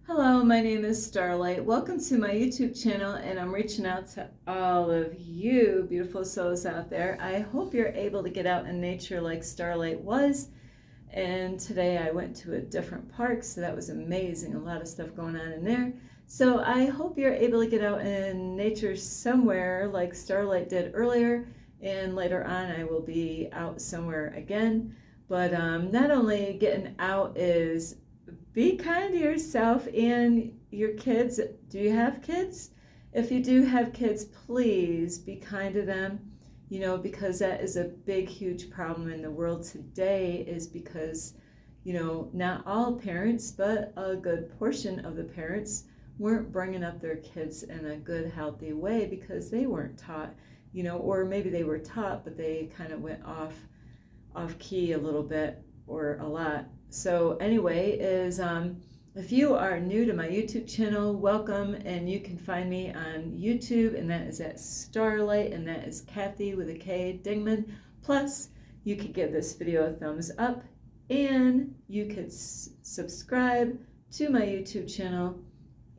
Hello, my name is Starlight. Welcome to my YouTube channel, and I'm reaching out to all of you beautiful souls out there. I hope you're able to get out in nature like Starlight was. And today I went to a different park, so that was amazing. A lot of stuff going on in there. So I hope you're able to get out in nature somewhere like Starlight did earlier, and later on I will be out somewhere again. But not only getting out is be kind to yourself and your kids. Do you have kids? If you do have kids, please be kind to them, because that is a big, huge problem in the world today, is because, not all parents, but a good portion of the parents weren't bringing up their kids in a good, healthy way because they weren't taught, or maybe they were taught, but they kind of went off key a little bit or a lot. So anyway, if you are new to my YouTube channel, welcome, and you can find me on YouTube, and that is at Starlight, and that is Kathy with a K, Dingman. Plus, you could give this video a thumbs up, and you could subscribe to my YouTube channel,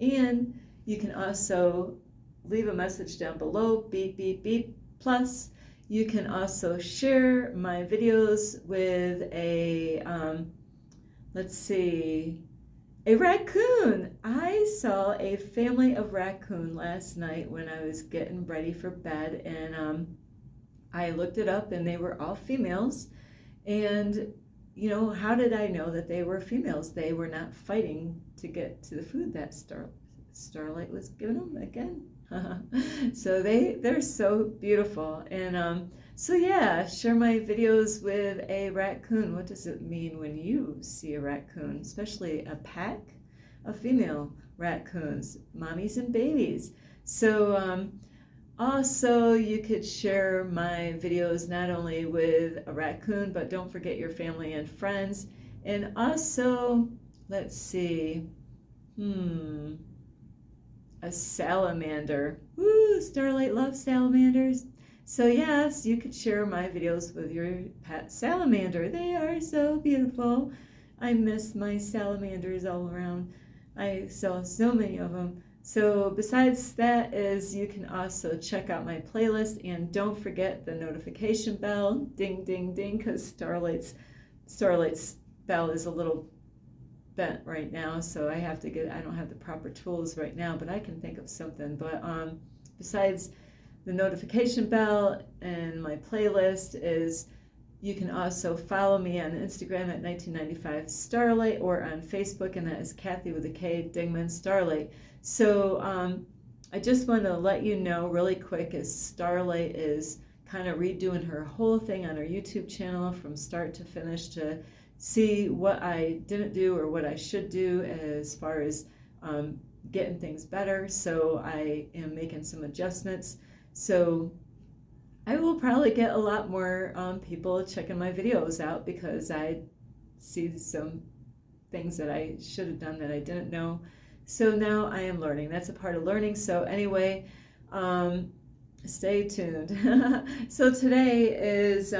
and you can also leave a message down below, beep, beep, beep. Plus, you can also share my videos with a, a raccoon. I saw a family of raccoon last night when I was getting ready for bed, and I looked it up, and they were all females. And, how did I know that they were females? They were not fighting to get to the food that Starlight was giving them again. So they're so beautiful. And so yeah, share my videos with a raccoon. What does it mean when you see a raccoon, especially a pack of female raccoons, mommies and babies? So also you could share my videos not only with a raccoon, but don't forget your family and friends. And also, let's see, a salamander. Woo, Starlight loves salamanders. So yes, you could share my videos with your pet salamander. They are so beautiful. I miss my salamanders all around. I saw so many of them. So besides that is, you can also check out my playlist, and don't forget the notification bell. Ding, ding, ding, because Starlight's bell is a little bent right now, so I don't have the proper tools right now, but I can think of something. But besides the notification bell and my playlist is, you can also follow me on Instagram at 1995 Starlight, or on Facebook, and that is Kathy with a K, Dingman Starlight. So I just want to let you know really quick, as Starlight is kind of redoing her whole thing on her YouTube channel from start to finish, to see what I didn't do or what I should do as far as getting things better. So I am making some adjustments. So I will probably get a lot more people checking my videos out, because I see some things that I should have done that I didn't know. So now I am learning. That's a part of learning. So anyway, stay tuned. So today is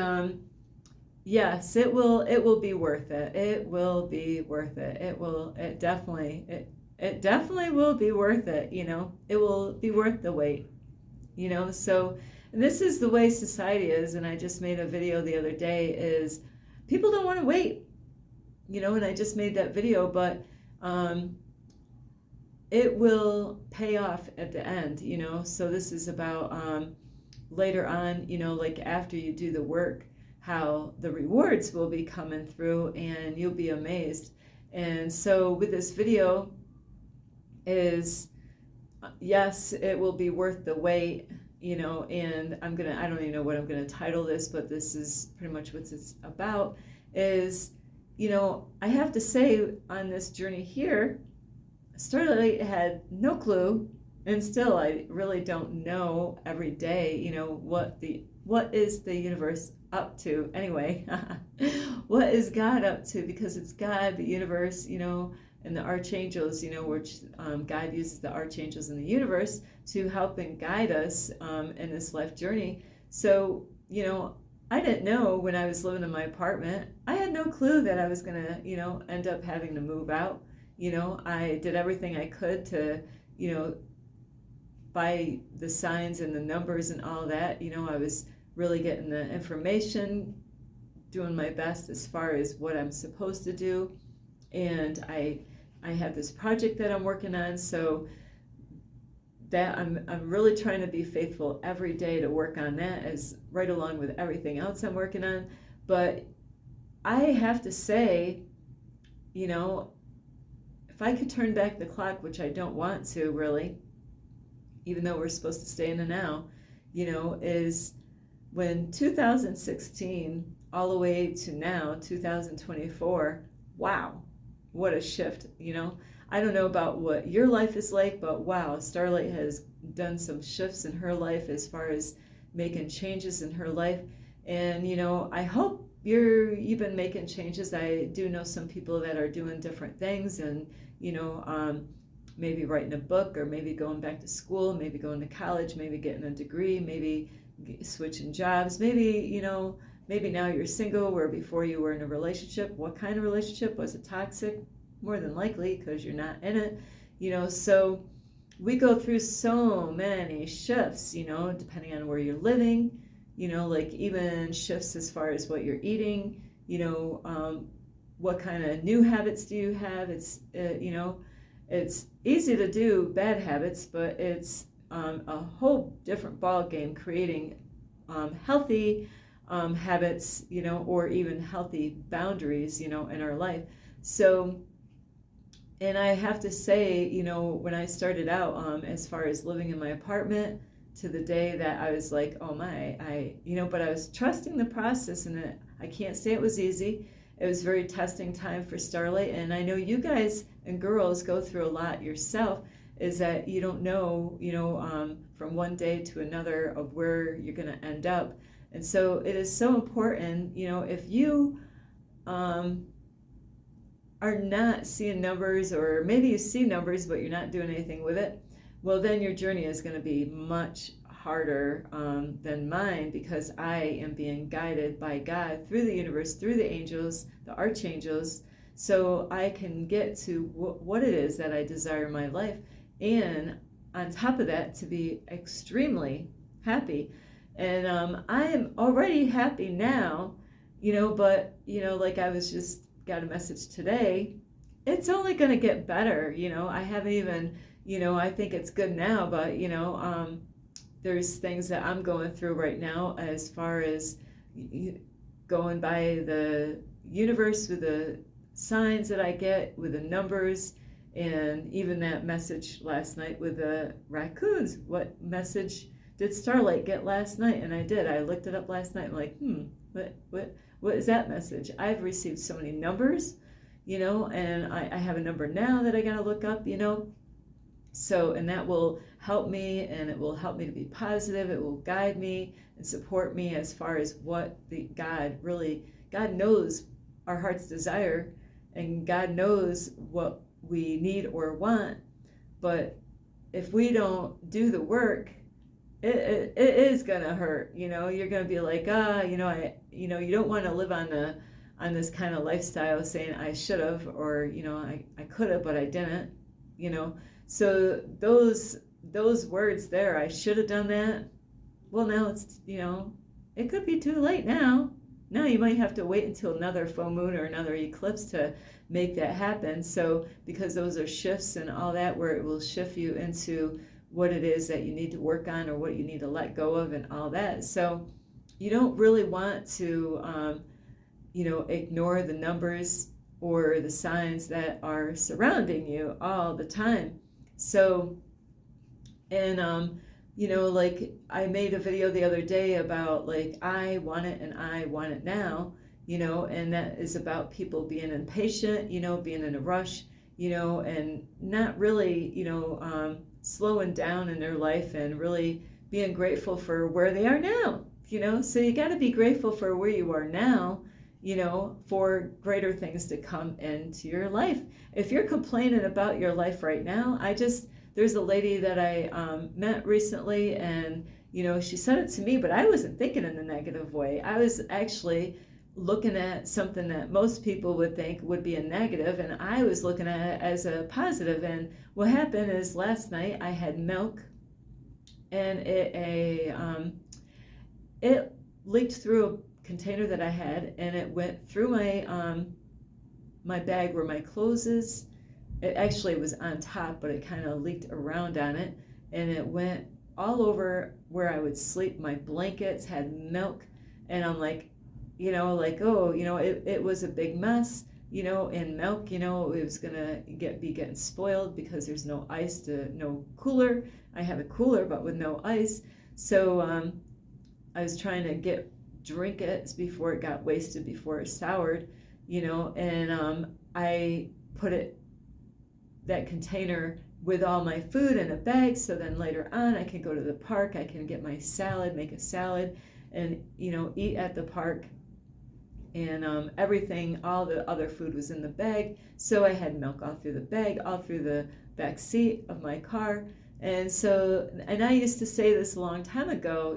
yes, it will be worth it. It will be worth it. It definitely will be worth it. It will be worth the wait. So this is the way society is. And I just made a video the other day, is people don't want to wait, and I just made that video, but it will pay off at the end, so this is about later on, like after you do the work, how the rewards will be coming through, and you'll be amazed. And so with this video is, yes, it will be worth the wait, and I don't even know what I'm gonna title this, but this is pretty much what it's about. Is, I have to say, on this journey here, Starlight had no clue, and still I really don't know every day, what is the universe up to anyway. What is God up to? Because it's God, the universe, and the archangels, which God uses the archangels in the universe to help and guide us in this life journey. So, I didn't know when I was living in my apartment. I had no clue that I was gonna, end up having to move out I did everything I could to, by the signs and the numbers and all that. I was really getting the information, doing my best as far as what I'm supposed to do. And I have this project that I'm working on, so that I'm really trying to be faithful every day to work on that, as right along with everything else I'm working on. But I have to say, if I could turn back the clock, which I don't want to really, even though we're supposed to stay in the now, is when 2016 all the way to now, 2024, wow, what a shift, I don't know about what your life is like, but wow, Starlight has done some shifts in her life as far as making changes in her life. And, I hope you've been making changes. I do know some people that are doing different things and, maybe writing a book, or maybe going back to school, maybe going to college, maybe getting a degree, maybe switching jobs, maybe, maybe now you're single where before you were in a relationship. What kind of relationship? Was it toxic? More than likely, because you're not in it, so we go through so many shifts, depending on where you're living, like even shifts as far as what you're eating, what kind of new habits do you have? It's it's easy to do bad habits, but it's a whole different ball game creating healthy habits, or even healthy boundaries, in our life. So, and I have to say, when I started out, as far as living in my apartment, to the day that I was like, oh my, but I was trusting the process, and I can't say it was easy. It was very testing time for Starlight, and I know you guys and girls go through a lot yourself, is that you don't know, from one day to another of where you're going to end up. And so it is so important, if you are not seeing numbers, or maybe you see numbers but you're not doing anything with it, well, then your journey is going to be much harder than mine, because I am being guided by God through the universe, through the angels, the archangels, so I can get to what it is that I desire in my life. And on top of that, to be extremely happy. And I am already happy now, but, like I was just got a message today, it's only going to get better. I haven't even, I think it's good now, but, there's things that I'm going through right now as far as going by the universe with the signs that I get, with the numbers, and even that message last night with the raccoons. What message did Starlight get last night? And I did. I looked it up last night. I'm like, what is that message? I've received so many numbers, and I have a number now that I got to look up, So, and that will help me, and it will help me to be positive. It will guide me and support me as far as what God knows our heart's desire, and God knows what we need or want. But if we don't do the work, it is gonna hurt. You're gonna be like, you don't want to live on this kind of lifestyle saying I should have, or I could have, but I didn't. So those words there, I should have done that. Well, now it's, it could be too late now. Now you might have to wait until another full moon or another eclipse to make that happen. So, because those are shifts and all that, where it will shift you into what it is that you need to work on, or what you need to let go of, and all that. So you don't really want to, ignore the numbers or the signs that are surrounding you all the time. So, and, like I made a video the other day about like, I want it and I want it now, and that is about people being impatient, being in a rush, and not really, slowing down in their life and really being grateful for where they are now, so you got to be grateful for where you are now, for greater things to come into your life. If you're complaining about your life right now, there's a lady that I met recently, and, she said it to me, but I wasn't thinking in a negative way. I was actually looking at something that most people would think would be a negative, and I was looking at it as a positive. And what happened is last night I had milk, and it leaked through a container that I had, and it went through my bag where my clothes is. It actually was on top, but it kind of leaked around on it, and it went all over where I would sleep. My blankets had milk, and I'm like, like, oh, it was a big mess, and milk, it was gonna be getting spoiled because there's no ice, no cooler. I have a cooler, but with no ice. So I was trying to drink it before it got wasted, before it soured, and I put that container with all my food in a bag, so then later on I can go to the park, I can get my salad, make a salad, and eat at the park. And everything, all the other food was in the bag, so I had milk all through the bag, all through the back seat of my car. And I used to say this a long time ago,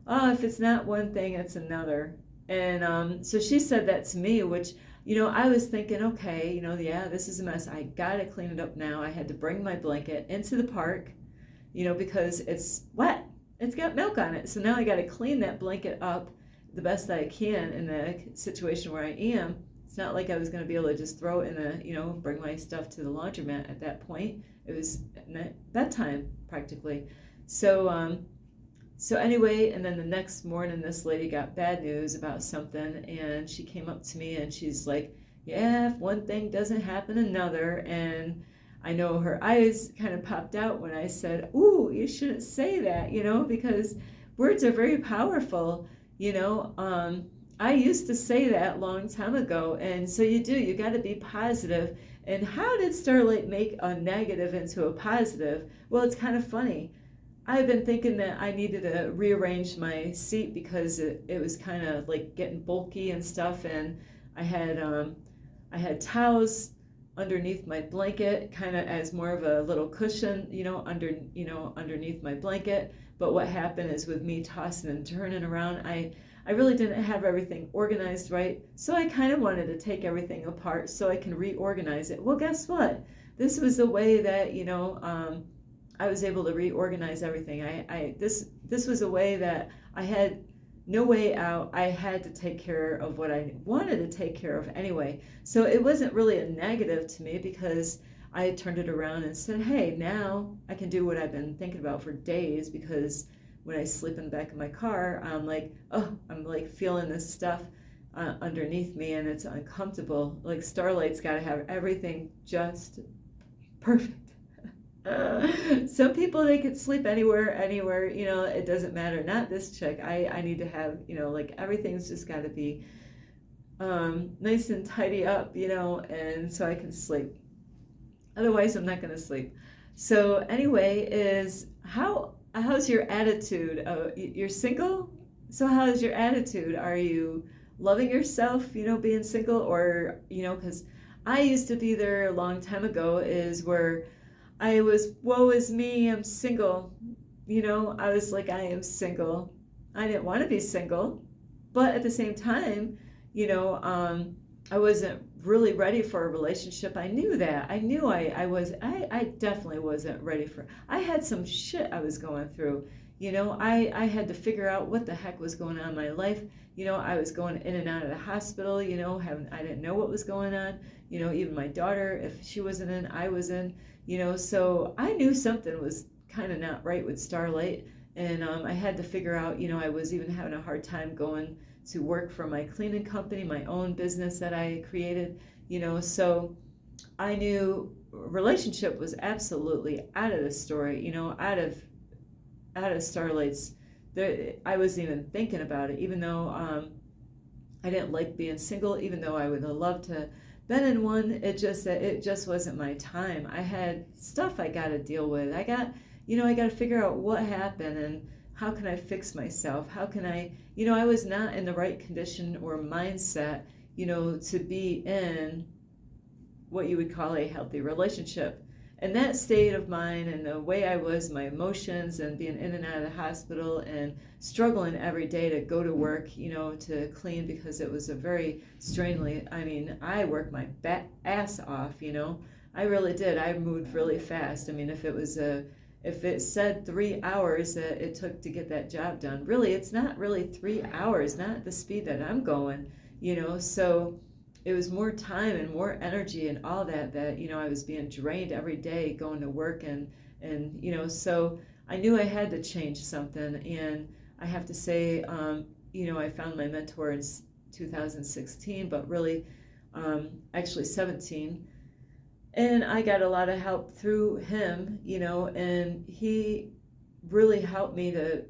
oh, if it's not one thing, it's another. And so she said that to me, which, I was thinking, okay, yeah, this is a mess. I gotta clean it up now. I had to bring my blanket into the park, because it's wet. It's got milk on it. So now I gotta clean that blanket up the best that I can in the situation where I am. It's not like I was going to be able to just throw it in bring my stuff to the laundromat at that point. It was bedtime practically. So anyway, and then the next morning, this lady got bad news about something, and she came up to me and she's like, yeah, if one thing doesn't happen, another. And I know her eyes kind of popped out when I said, ooh, you shouldn't say that, because words are very powerful. I used to say that a long time ago, and so you got to be positive. And how did Starlight make a negative into a positive? Well, it's kind of funny. I've been thinking that I needed to rearrange my seat because it was kind of like getting bulky and stuff, and I had towels underneath my blanket, kind of as more of a little cushion, underneath my blanket. But what happened is, with me tossing and turning around, I really didn't have everything organized right. So I kind of wanted to take everything apart so I can reorganize it. Well, guess what? This was the way that, I was able to reorganize everything. This was a way that I had no way out. I had to take care of what I wanted to take care of anyway. So it wasn't really a negative to me, because I turned it around and said, hey, now I can do what I've been thinking about for days, because when I sleep in the back of my car, I'm like, oh, I'm like feeling this stuff underneath me, and it's uncomfortable. Like, Starlight's got to have everything just perfect. Some people, they could sleep anywhere, it doesn't matter. Not this chick. I need to have, like, everything's just got to be nice and tidy up, and so I can sleep. Otherwise, I'm not going to sleep. So anyway, how's your attitude? You're single? So how's your attitude? Are you loving yourself, being single? Or, because I used to be there a long time ago, is where I was, woe is me, I'm single. I was like, I am single. I didn't want to be single. But at the same time, I wasn't really ready for a relationship. I knew that. I knew I definitely wasn't ready for, I had some shit I was going through. I had to figure out what the heck was going on in my life. I was going in and out of the hospital, I didn't know what was going on. Even my daughter, if she wasn't in, I was in, so I knew something was kind of not right with Starlight. And I had to figure out, I was even having a hard time going to work for my cleaning company, my own business that I created, so I knew relationship was absolutely out of the story, out of Starlight's. I wasn't even thinking about it, even though I didn't like being single, even though I would have loved to been in one. It just wasn't my time. I had stuff I got to deal with. I got to figure out what happened and how can I fix myself? How can I was not in the right condition or mindset, to be in what you would call a healthy relationship. And that state of mind and the way I was, my emotions and being in and out of the hospital and struggling every day to go to work, to clean, because it was a very strainly, I worked my ass off, I really did. I moved really fast. If it said 3 hours that it took to get that job done, really, it's not really 3 hours, not at the speed that I'm going, so it was more time and more energy and all that I was being drained every day going to work, and so I knew I had to change something. And I have to say, I found my mentor in 2016, but really, actually 17. And I got a lot of help through him, and he really helped me to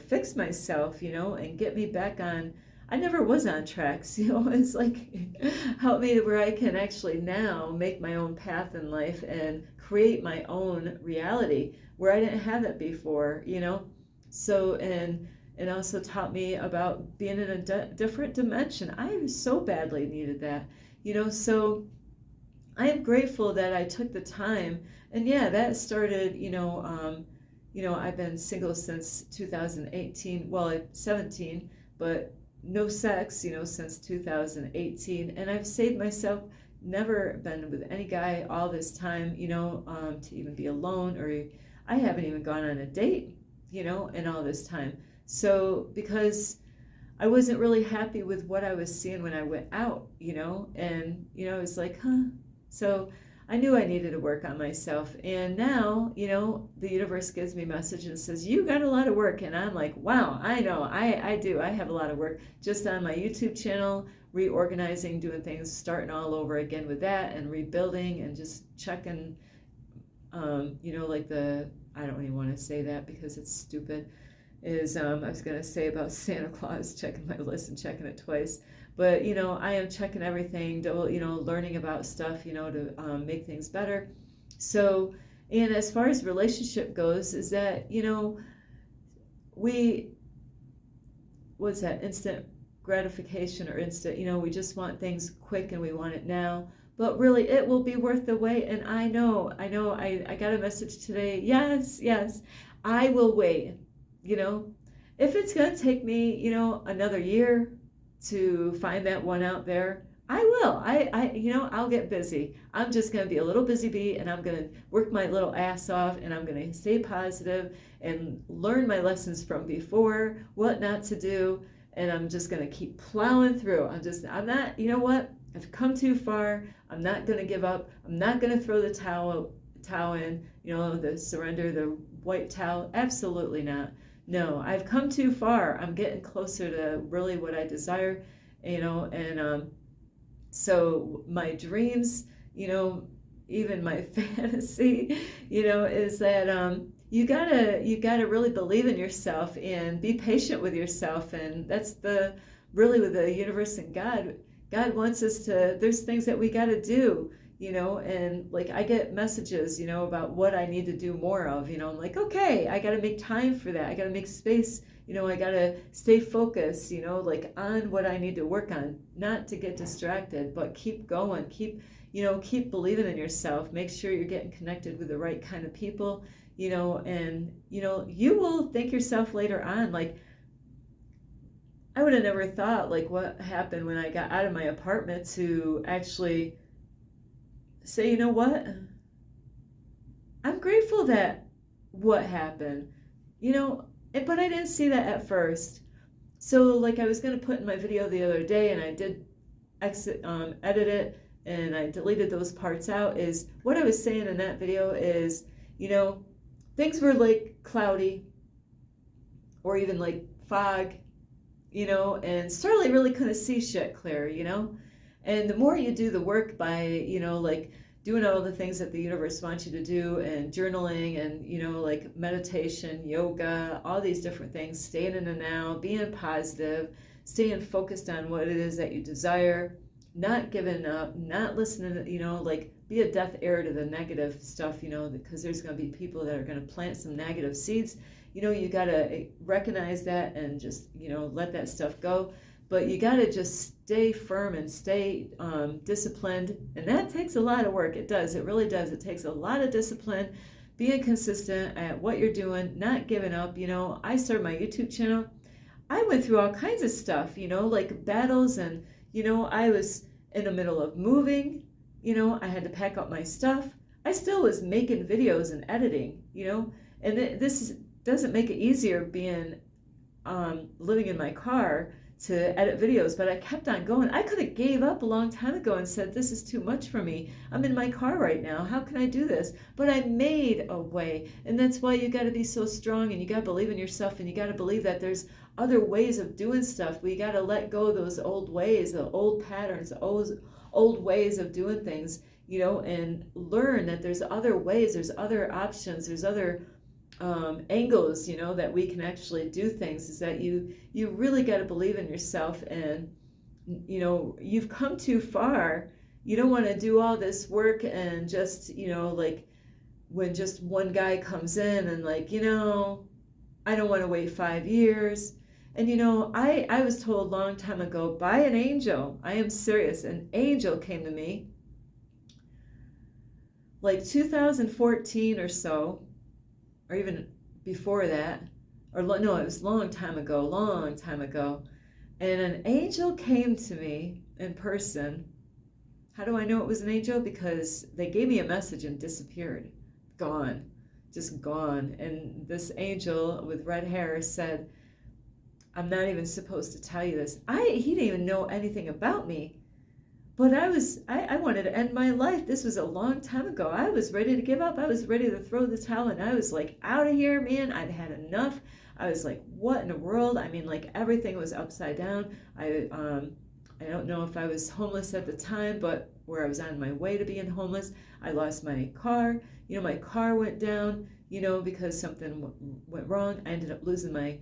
fix myself, and get me back on. I never was on tracks, it's like help me to where I can actually now make my own path in life and create my own reality where I didn't have it before, So, and also taught me about being in a different dimension. I so badly needed that, so I am grateful that I took the time. And yeah, that started, I've been single since 2018, well, 17, but no sex, since 2018. And I've saved myself, never been with any guy all this time, to even be alone, or I haven't even gone on a date, in all this time. So, because I wasn't really happy with what I was seeing when I went out, and, it was like, huh. So I knew I needed to work on myself. And now, the universe gives me a message and says, you got a lot of work. And I'm like, wow, I know, I do. I have a lot of work just on my YouTube channel, reorganizing, doing things, starting all over again with that, and rebuilding, and just checking, I don't even want to say that because it's stupid, I was going to say about Santa Claus, checking my list and checking it twice. But, I am checking everything, learning about stuff, to make things better. So, and as far as relationship goes, is that, what's that, instant gratification or instant, we just want things quick and we want it now. But really, it will be worth the wait. And I know, I got a message today. Yes, I will wait, if it's going to take me, another year to find that one out there, I will. I'll get busy. I'm just going to be a little busy bee, and I'm going to work my little ass off, and I'm going to stay positive and learn my lessons from before, what not to do, and I'm just going to keep plowing through. I'm not, I've come too far. I'm not going to give up. I'm not going to throw the towel in, the surrender, the white towel. Absolutely not. No, I've come too far. I'm getting closer to really what I desire, and so my dreams, even my fantasy, is that you gotta really believe in yourself and be patient with yourself. And that's really with the universe and God. God wants us to, there's things that we gotta do, and like I get messages, about what I need to do more of, I'm like, okay, I got to make time for that. I got to make space, I got to stay focused, like on what I need to work on, not to get distracted, but keep going, keep believing in yourself, make sure you're getting connected with the right kind of people, and, you will thank yourself later on. Like, I would have never thought like what happened when I got out of my apartment to actually say, you know what? I'm grateful that what happened, but I didn't see that at first. So like I was going to put in my video the other day, and I did edit it, and I deleted those parts out, is what I was saying in that video is, things were like cloudy or even like fog, and Starlight really couldn't see shit clear, And the more you do the work by, like doing all the things that the universe wants you to do, and journaling, and, like meditation, yoga, all these different things, staying in the now, being positive, staying focused on what it is that you desire, not giving up, not listening to, like be a deaf ear to the negative stuff, because there's going to be people that are going to plant some negative seeds. You got to recognize that and just, let that stuff go. but you got to just stay firm and stay disciplined. And that takes a lot of work. It does. It really does. It takes a lot of discipline, being consistent at what you're doing, not giving up. I started my YouTube channel. I went through all kinds of stuff, like battles, and, I was in the middle of moving. I had to pack up my stuff. I still was making videos and editing, and this doesn't make it easier being living in my car to edit videos, but I kept on going. I could have gave up a long time ago and said, this is too much for me. I'm in my car right now. How can I do this? But I made a way. And that's why you got to be so strong, and you got to believe in yourself, and you got to believe that there's other ways of doing stuff. We got to let go of those old ways, the old patterns, old ways of doing things, and learn that there's other ways, there's other options, there's other angles, that we can actually do things. Is that you really got to believe in yourself, and you've come too far. You don't want to do all this work and just like when just one guy comes in and like I don't want to wait 5 years. And I was told a long time ago by an angel, I am serious, an angel came to me like 2014 or so, or even before that, or no, it was a long time ago. And an angel came to me in person. How do I know it was an angel? Because they gave me a message and disappeared, gone, just gone. And this angel with red hair said, I'm not even supposed to tell you this. He didn't even know anything about me. But I wanted to end my life. This was a long time ago. I was ready to give up. I was ready to throw the towel, and I was like, out of here, man. I'd had enough. I was like, what in the world? I mean, like everything was upside down. I don't know if I was homeless at the time, but where I was on my way to being homeless, I lost my car. My car went down, because something went wrong. I ended up losing my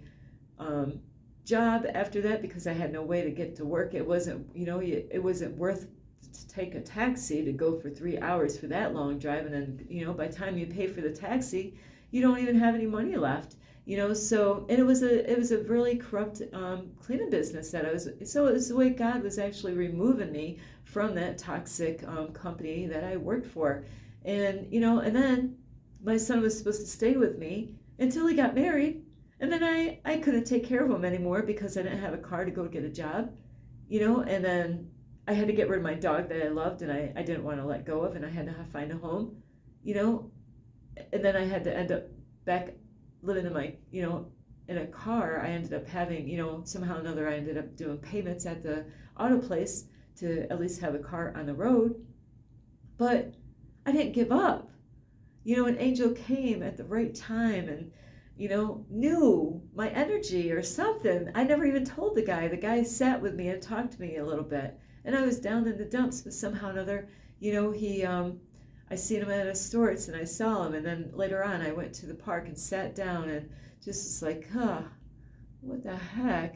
job after that because I had no way to get to work. It wasn't, it wasn't worth to take a taxi to go for 3 hours for that long drive, and then by the time you pay for the taxi, you don't even have any money left. So, and it was a really corrupt cleaning business that I was. So it was the way God was actually removing me from that toxic company that I worked for, and and then my son was supposed to stay with me until he got married. And then I couldn't take care of him anymore because I didn't have a car to go get a job, and then I had to get rid of my dog that I loved and I didn't want to let go of, and I had to find a home, and then I had to end up back living in my, in a car. I ended up having, somehow or another, I ended up doing payments at the auto place to at least have a car on the road. But I didn't give up. An angel came at the right time and knew my energy or something. I never even told the guy. The guy sat with me and talked to me a little bit. And I was down in the dumps, but somehow or another, I seen him at a Stewart's and I saw him. And then later on, I went to the park and sat down and just was like, what the heck?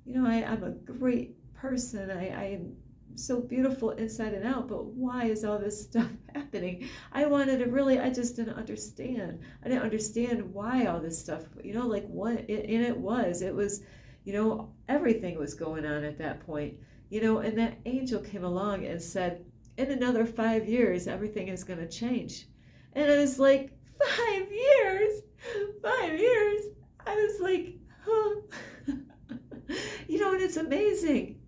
I'm a great person. I am so beautiful inside and out, but why is all this stuff happening? I just didn't understand. I didn't understand why all this stuff, like what, and it was, everything was going on at that point, and that angel came along and said, in another 5 years, everything is going to change. And I was like, 5 years? 5 years? I was like, huh? And it's amazing.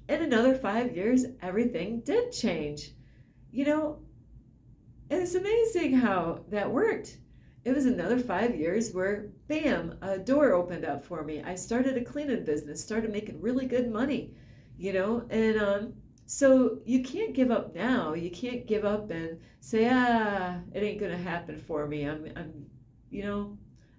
In another 5 years, everything did change, and it's amazing how that worked. It was another 5 years where, bam, a door opened up for me. I started a cleaning business, started making really good money, and so you can't give up now. You can't give up and say, it ain't gonna happen for me. I'm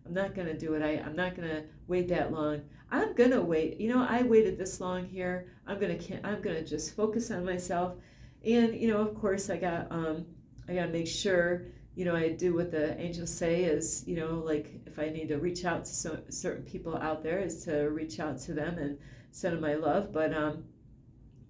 not gonna do it. I'm not gonna wait that long. I'm gonna wait. I waited this long here. I'm gonna just focus on myself, and of course, I gotta make sure I do what the angels say is like if I need to reach out to certain people out there, is to reach out to them and send them my love. But I'm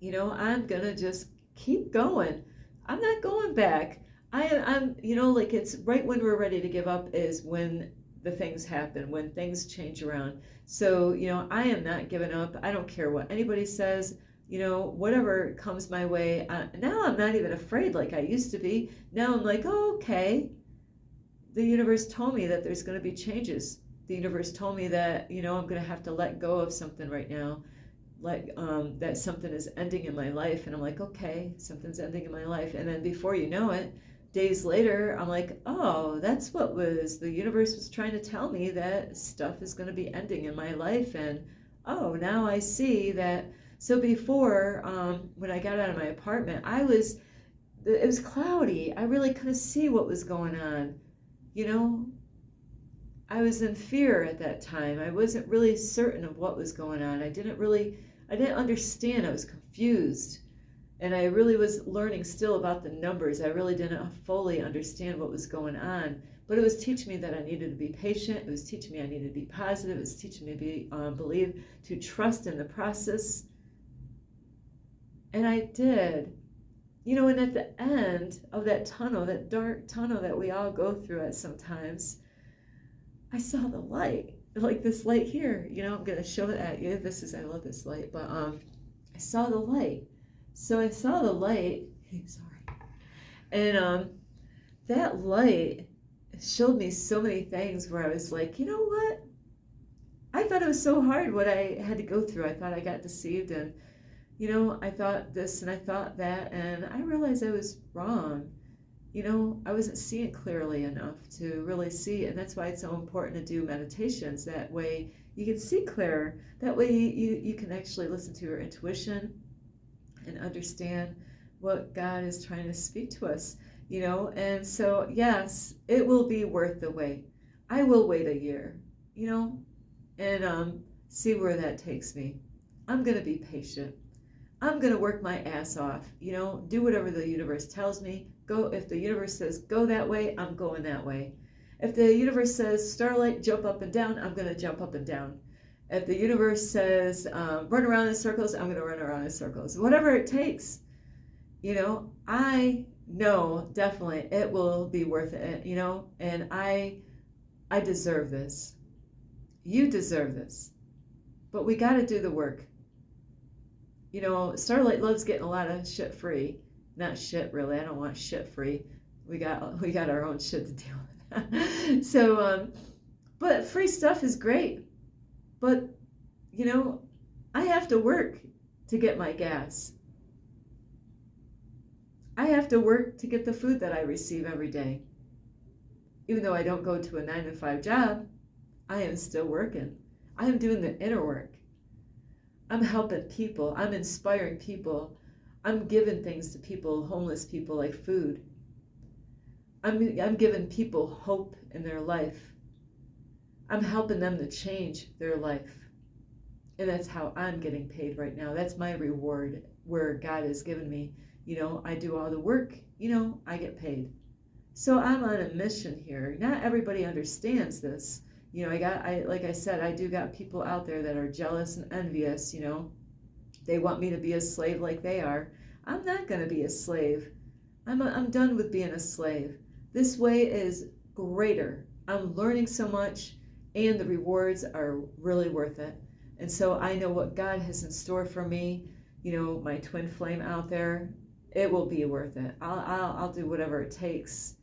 gonna just keep going. I'm not going back. I'm like it's right when we're ready to give up is when the things happen, when things change around. So, I am not giving up. I don't care what anybody says. Whatever comes my way. Now I'm not even afraid like I used to be. Now I'm like, oh, okay. The universe told me that there's going to be changes. The universe told me that, I'm going to have to let go of something right now. Like that something is ending in my life, and I'm like, okay, something's ending in my life. And then before you know it, days later, I'm like, oh, that's what the universe was trying to tell me, that stuff is going to be ending in my life. And oh, now I see that. So before, when I got out of my apartment, it was cloudy. I really couldn't see what was going on. I was in fear at that time. I wasn't really certain of what was going on. I didn't understand. I was confused. And I really was learning still about the numbers. I really didn't fully understand what was going on. But it was teaching me that I needed to be patient. It was teaching me I needed to be positive. It was teaching me to believe, to trust in the process. And I did. And at the end of that tunnel, that dark tunnel that we all go through at sometimes, I saw the light, like this light here. I'm going to show it at you. I love this light, but I saw the light. So I saw the light, sorry. And that light showed me so many things where I was like, you know what? I thought it was so hard what I had to go through. I thought I got deceived, and, I thought this and I thought that, and I realized I was wrong. I wasn't seeing clearly enough to really see, and that's why it's so important to do meditations. That way you can see clearer. That way you can actually listen to your intuition and understand what God is trying to speak to us, And so, yes, it will be worth the wait. I will wait a year, and see where that takes me. I'm going to be patient. I'm going to work my ass off, do whatever the universe tells me. Go. If the universe says go that way, I'm going that way. If the universe says, Starlight, jump up and down, I'm going to jump up and down. If the universe says run around in circles, I'm going to run around in circles. Whatever it takes, I know definitely it will be worth it, and I deserve this. You deserve this. But we got to do the work. Starlight loves getting a lot of shit free. Not shit, really. I don't want shit free. We got our own shit to deal with. So, but free stuff is great. But, I have to work to get my gas. I have to work to get the food that I receive every day. Even though I don't go to a 9-to-5 job, I am still working. I am doing the inner work. I'm helping people. I'm inspiring people. I'm giving things to people, homeless people, like food. I'm giving people hope in their life. I'm helping them to change their life. And that's how I'm getting paid right now. That's my reward, where God has given me. I do all the work, I get paid. So I'm on a mission here. Not everybody understands this. Like I said, I do got people out there that are jealous and envious, They want me to be a slave like they are. I'm not going to be a slave. I'm done with being a slave. This way is greater. I'm learning so much, and the rewards are really worth it. And so I know what God has in store for me. My twin flame out there, it will be worth it. I'll do whatever it takes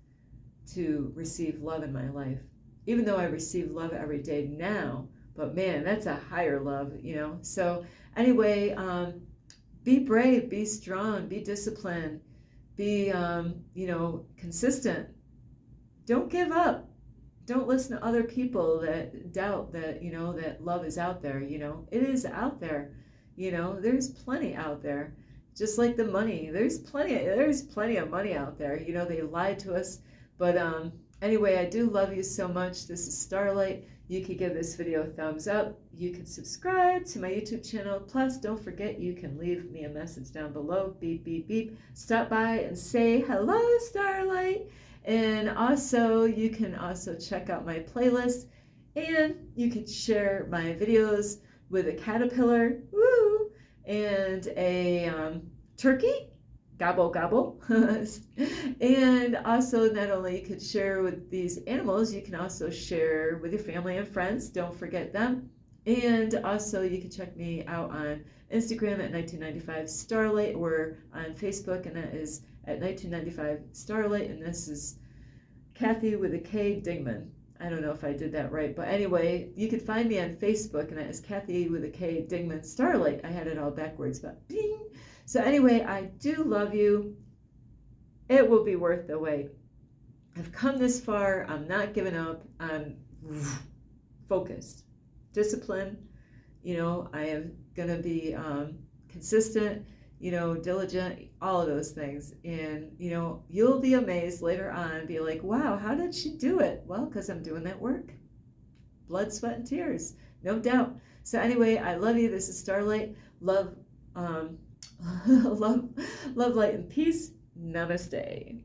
to receive love in my life. Even though I receive love every day now, but man, that's a higher love, So anyway, be brave, be strong, be disciplined, be, consistent. Don't give up. Don't listen to other people that doubt that, that love is out there, It is out there, There's plenty out there. Just like the money, there's plenty of money out there. They lied to us. But anyway, I do love you so much. This is Starlight. You can give this video a thumbs up. You can subscribe to my YouTube channel. Plus, don't forget, you can leave me a message down below. Beep, beep, beep. Stop by and say, hello, Starlight. And also, you can also check out my playlist. And you can share my videos with a caterpillar, woo, and a turkey. gobble gobble. And also, not only you could share with these animals, you can also share with your family and friends. Don't forget them. And also, you can check me out on Instagram at 1995 Starlight, or on Facebook, and that is at 1995 Starlight. And this is Kathy with a K Dingman. I don't know if I did that right, but anyway, you can find me on Facebook, and that is Kathy with a K Dingman Starlight. I had it all backwards, but bing. So anyway, I do love you. It will be worth the wait. I've come this far. I'm not giving up. I'm focused, disciplined. I am going to be consistent, diligent, all of those things. And, you'll be amazed later on, be like, wow, how did she do it? Well, because I'm doing that work. Blood, sweat, and tears, no doubt. So anyway, I love you. This is Starlight. Love, love, light, and peace. Namaste.